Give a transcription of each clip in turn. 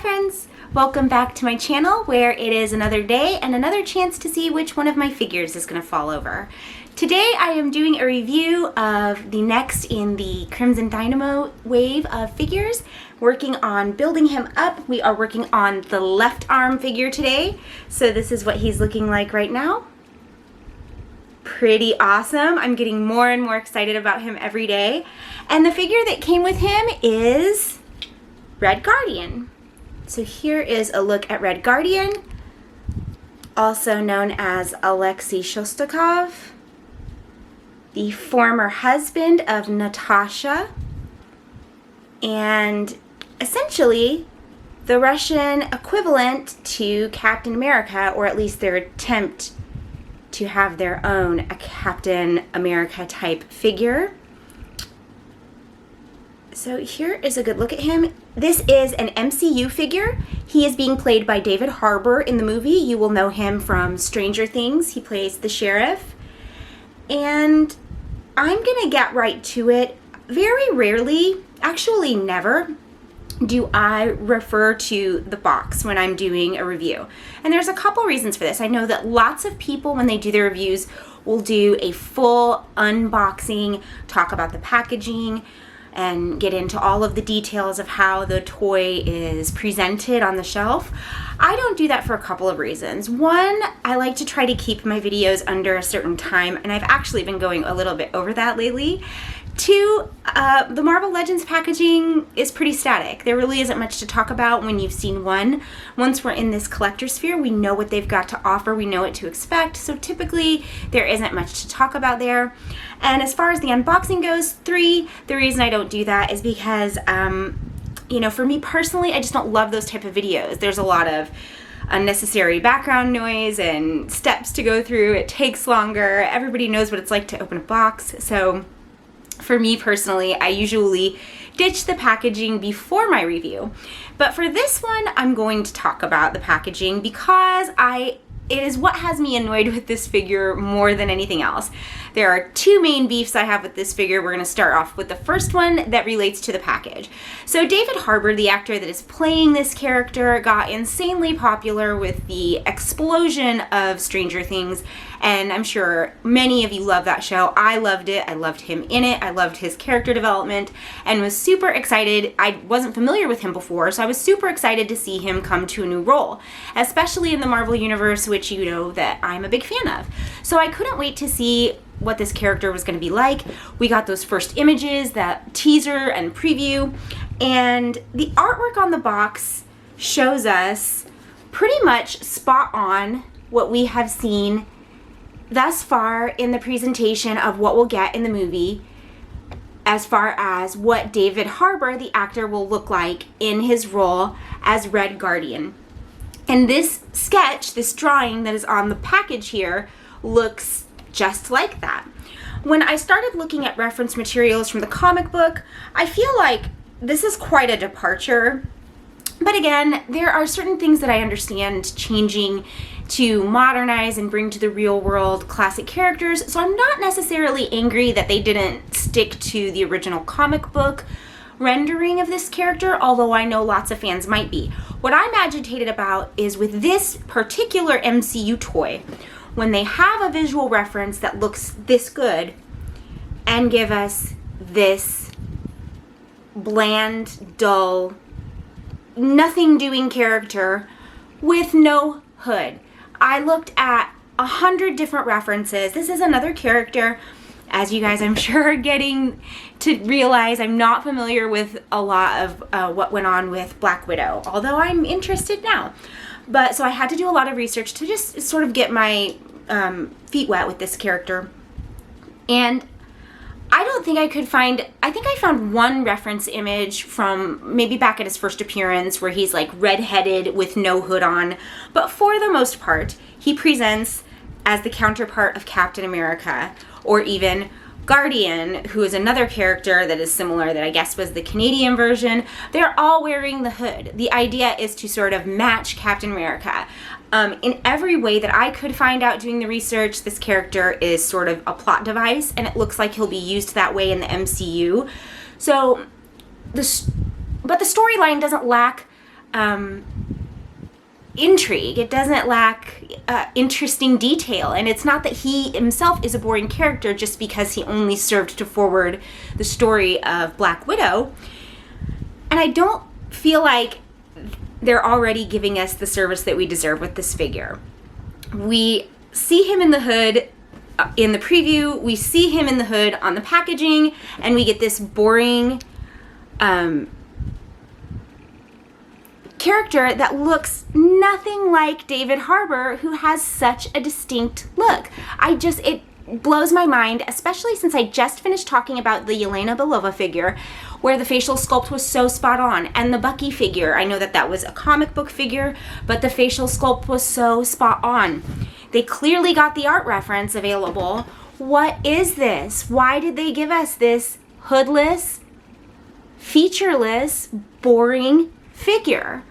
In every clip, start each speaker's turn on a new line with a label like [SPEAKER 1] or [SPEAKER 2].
[SPEAKER 1] friends! Welcome back to my channel where it is another day and another chance to see which one of my figures is going to fall over. Today I am doing a review of the next in the Crimson Dynamo wave of figures, working on building him up. We are working on the left arm figure today, so this is what he's looking like right now. Pretty awesome. I'm getting more and more excited about him every day. And the figure that came with him is Red Guardian. So here is a look at Red Guardian, also known as Alexei Shostakov, the former husband of Natasha, and essentially the Russian equivalent to Captain America, or at least their attempt to have their own a Captain America type figure. So here is a good look at him. This is an MCU figure. He is being played by David Harbour in the movie. You will know him from Stranger Things. He plays the sheriff. And I'm gonna get right to it. Very rarely, actually never, do I refer to the box when I'm doing a review. And there's a couple reasons for this. I know that lots of people, when they do their reviews, will do a full unboxing, talk about the packaging, and get into all of the details of how the toy is presented on the shelf. I don't do that for a couple of reasons. One, I like to try to keep my videos under a certain time, and I've actually been going a little bit over that lately. Two, the Marvel Legends packaging is pretty static. There really isn't much to talk about when you've seen one. Once we're in this collector sphere, we know what they've got to offer, we know what to expect, so typically there isn't much to talk about there. And as far as the unboxing goes, three, the reason I don't do that is because, you know, for me personally, I just don't love those type of videos. There's a lot of unnecessary background noise and steps to go through. It takes longer. Everybody knows what it's like to open a box, so for me personally, I usually ditch the packaging before my review. But for this one, I'm going to talk about the packaging because it is what has me annoyed with this figure more than anything else. There are two main beefs I have with this figure. We're going to start off with the first one that relates to the package. So David Harbour, the actor that is playing this character, got insanely popular with the explosion of Stranger Things, and I'm sure many of you love that show. I loved it. I loved him in it. I loved his character development and was super excited. I wasn't familiar with him before, so I was super excited to see him come to a new role, especially in the Marvel Universe, which you know that I'm a big fan of. So I couldn't wait to see what this character was going to be like. We got those first images, that teaser and preview, and the artwork on the box shows us pretty much spot on what we have seen thus far in the presentation of what we'll get in the movie, as far as what David Harbour, the actor, will look like in his role as Red Guardian. And this sketch, this drawing that is on the package here, looks just like that. When I started looking at reference materials from the comic book, I feel like this is quite a departure. But again, there are certain things that I understand changing to modernize and bring to the real world classic characters, so I'm not necessarily angry that they didn't stick to the original comic book rendering of this character, although I know lots of fans might be. What I'm agitated about is with this particular MCU toy, when they have a visual reference that looks this good and give us this bland, dull, nothing doing character with no hood. I looked at 100 different references. This is another character, as you guys I'm sure are getting to realize, I'm not familiar with a lot of what went on with Black Widow, although I'm interested now. But so I had to do a lot of research to just sort of get my feet wet with this character. And I don't think I could find, I think I found one reference image from maybe back at his first appearance where he's like redheaded with no hood on. But for the most part, he presents as the counterpart of Captain America, or even Guardian, who is another character that is similar, that I guess was the Canadian version. They're all wearing the hood. The idea is to sort of match Captain America. In every way that I could find out doing the research, this character is sort of a plot device, and it looks like he'll be used that way in the MCU. So, but the storyline doesn't lack intrigue. It doesn't lack interesting detail. And it's not that he himself is a boring character just because he only served to forward the story of Black Widow. And I don't feel like they're already giving us the service that we deserve with this figure. We see him in the hood in the preview, we see him in the hood on the packaging, and we get this boring character that looks nothing like David Harbour, who has such a distinct look. It blows my mind, especially since I just finished talking about the Yelena Belova figure, where the facial sculpt was so spot on, and the Bucky figure. I know that was a comic book figure, but the facial sculpt was so spot on. They clearly got the art reference available. What is this? Why did they give us this hoodless, featureless, boring figure?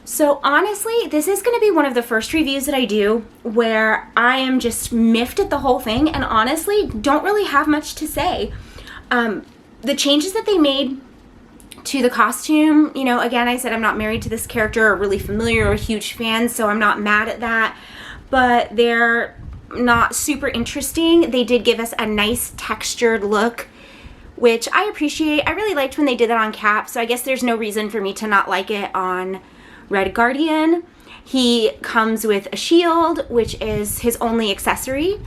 [SPEAKER 1] So honestly, this is going to be one of the first reviews that I do where I am just miffed at the whole thing, and honestly don't really have much to say. The changes that they made to the costume, again, I said I'm not married to this character or really familiar or a huge fan, so I'm not mad at that, but they're not super interesting. They did give us a nice textured look, which I appreciate. I really liked when they did that on Cap, so I guess there's no reason for me to not like it on Red Guardian. He comes with a shield, which is his only accessory.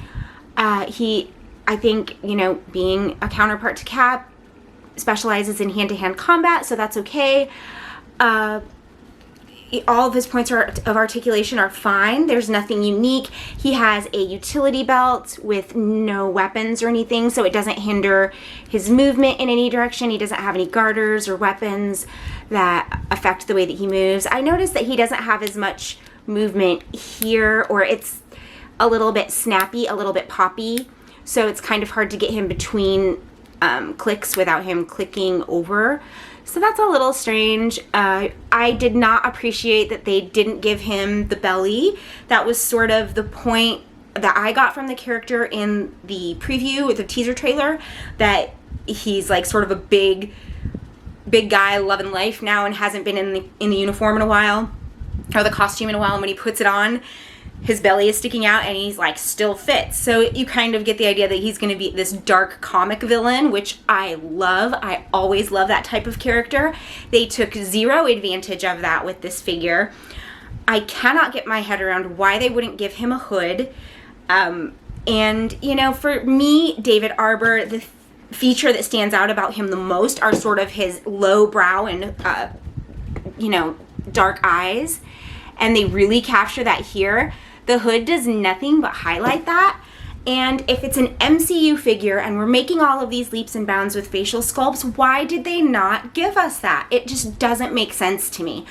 [SPEAKER 1] I think, being a counterpart to Cap, specializes in hand-to-hand combat, so that's okay. All of his points of articulation are fine. There's nothing unique. He has a utility belt with no weapons or anything, so it doesn't hinder his movement in any direction. He doesn't have any garters or weapons that affect the way that he moves. I noticed that he doesn't have as much movement here, or it's a little bit snappy, a little bit poppy, so it's kind of hard to get him between clicks without him clicking over. So that's a little strange. I did not appreciate that they didn't give him the belly. That was sort of the point that I got from the character in the preview with the teaser trailer, that he's like sort of a big guy loving life now and hasn't been in the uniform in a while, or the costume in a while, and when he puts it on, his belly is sticking out and he's like still fit. So you kind of get the idea that he's going to be this dark comic villain, which I love. I always love that type of character. They took zero advantage of that with this figure. I cannot get my head around why they wouldn't give him a hood. And for me, David Harbour, the feature that stands out about him the most are sort of his low brow and dark eyes, and they really capture that here. The hood does nothing but highlight that. And if it's an MCU figure and we're making all of these leaps and bounds with facial sculpts, why did they not give us that? It just doesn't make sense to me.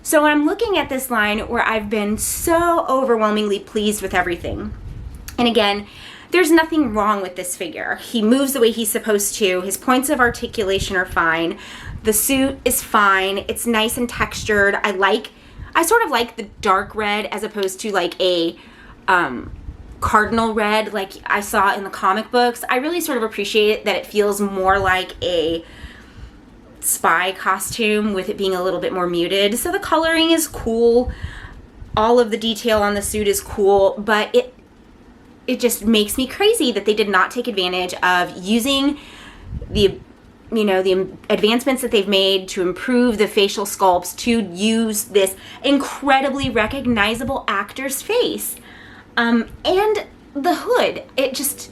[SPEAKER 1] So when I'm looking at this line where I've been so overwhelmingly pleased with everything, and again, there's nothing wrong with this figure. He moves the way he's supposed to. His points of articulation are fine. The suit is fine. It's nice and textured. I sort of like the dark red as opposed to like a cardinal red like I saw in the comic books. I really sort of appreciate that it feels more like a spy costume with it being a little bit more muted. So the coloring is cool. All of the detail on the suit is cool, but it just makes me crazy that they did not take advantage of using the advancements that they've made to improve the facial sculpts to use this incredibly recognizable actor's face. And the hood, it just,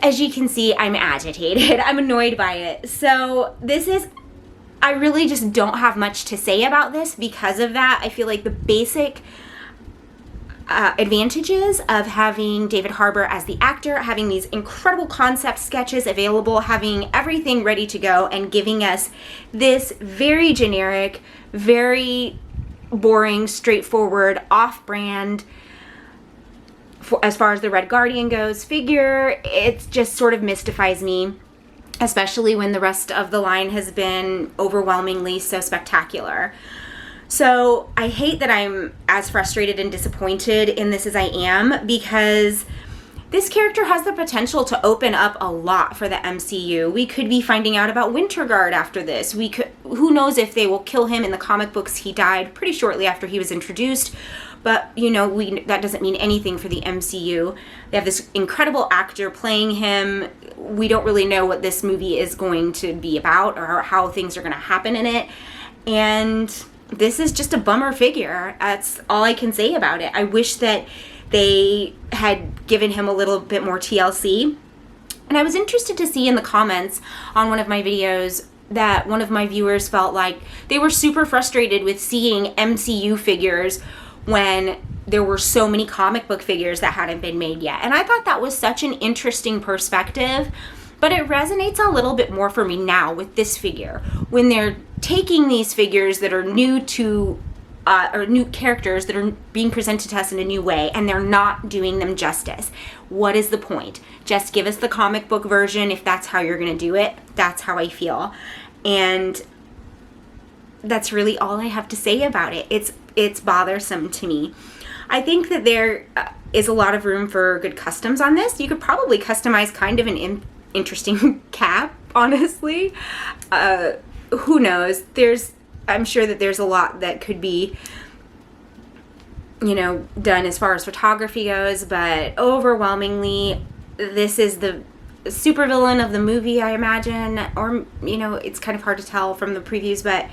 [SPEAKER 1] as you can see, I'm agitated. I'm annoyed by it. So I really just don't have much to say about this because of that. I feel like the basic advantages of having David Harbour as the actor, having these incredible concept sketches available, having everything ready to go, and giving us this very generic, very boring, straightforward, off-brand, as far as the Red Guardian goes, figure, it just sort of mystifies me, especially when the rest of the line has been overwhelmingly so spectacular. So I hate that I'm as frustrated and disappointed in this as I am, because This character has the potential to open up a lot for the MCU. We could be finding out about Winterguard after this. Who knows if they will kill him. In the comic books, he died pretty shortly after he was introduced. But, you know, that doesn't mean anything for the MCU. They have this incredible actor playing him. We don't really know what this movie is going to be about or how things are going to happen in it. And this is just a bummer figure. That's all I can say about it. I wish that they had given him a little bit more TLC. And I was interested to see in the comments on one of my videos that one of my viewers felt like they were super frustrated with seeing MCU figures when there were so many comic book figures that hadn't been made yet. And I thought that was such an interesting perspective, but it resonates a little bit more for me now with this figure. When they're taking these figures that are new to or new characters that are being presented to us in a new way, and they're not doing them justice. What is the point? Just give us the comic book version if that's how you're going to do it. That's how I feel. And that's really all I have to say about it. It's bothersome to me. I think that there is a lot of room for good customs on this. You could probably customize kind of an interesting cap, honestly. Who knows? I'm sure that there's a lot that could be, you know, done as far as photography goes, but overwhelmingly, this is the supervillain of the movie, I imagine. Or, you know, it's kind of hard to tell from the previews, but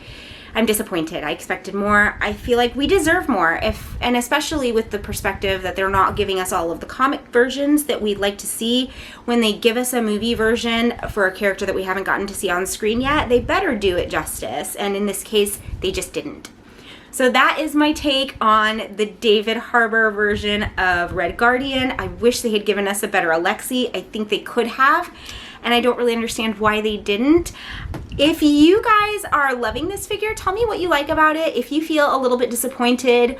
[SPEAKER 1] I'm disappointed. I expected more. I feel like we deserve more, and especially with the perspective that they're not giving us all of the comic versions that we'd like to see. When they give us a movie version for a character that we haven't gotten to see on screen yet, they better do it justice, and in this case, they just didn't. So that is my take on the David Harbour version of Red Guardian. I wish they had given us a better Alexi. I think they could have, and I don't really understand why they didn't. If you guys are loving this figure, tell me what you like about it. If you feel a little bit disappointed,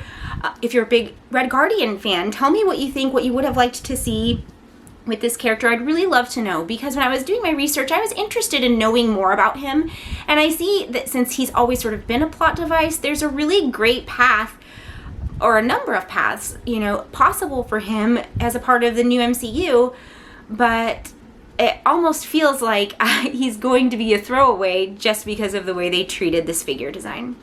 [SPEAKER 1] if you're a big Red Guardian fan, tell me what you think, what you would have liked to see with this character. I'd really love to know, because when I was doing my research, I was interested in knowing more about him. And I see that since he's always sort of been a plot device, there's a really great path, or a number of paths, you know, possible for him as a part of the new MCU. But it almost feels like he's going to be a throwaway just because of the way they treated this figure design.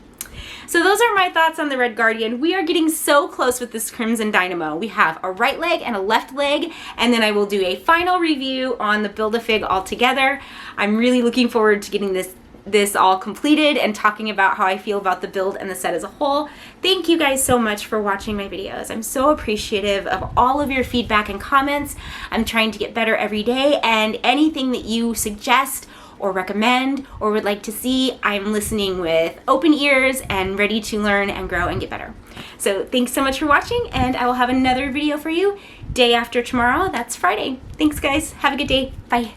[SPEAKER 1] So those are my thoughts on the Red Guardian. We are getting so close with this Crimson Dynamo. We have a right leg and a left leg, and then I will do a final review on the Build-A-Fig altogether. I'm really looking forward to getting this all completed and talking about how I feel about the build and the set as a whole. Thank you guys so much for watching my videos. I'm so appreciative of all of your feedback and comments. I'm trying to get better every day, and anything that you suggest or recommend or would like to see, I'm listening with open ears and ready to learn and grow and get better. So thanks so much for watching, and I will have another video for you day after tomorrow. That's Friday. Thanks guys. Have a good day. Bye.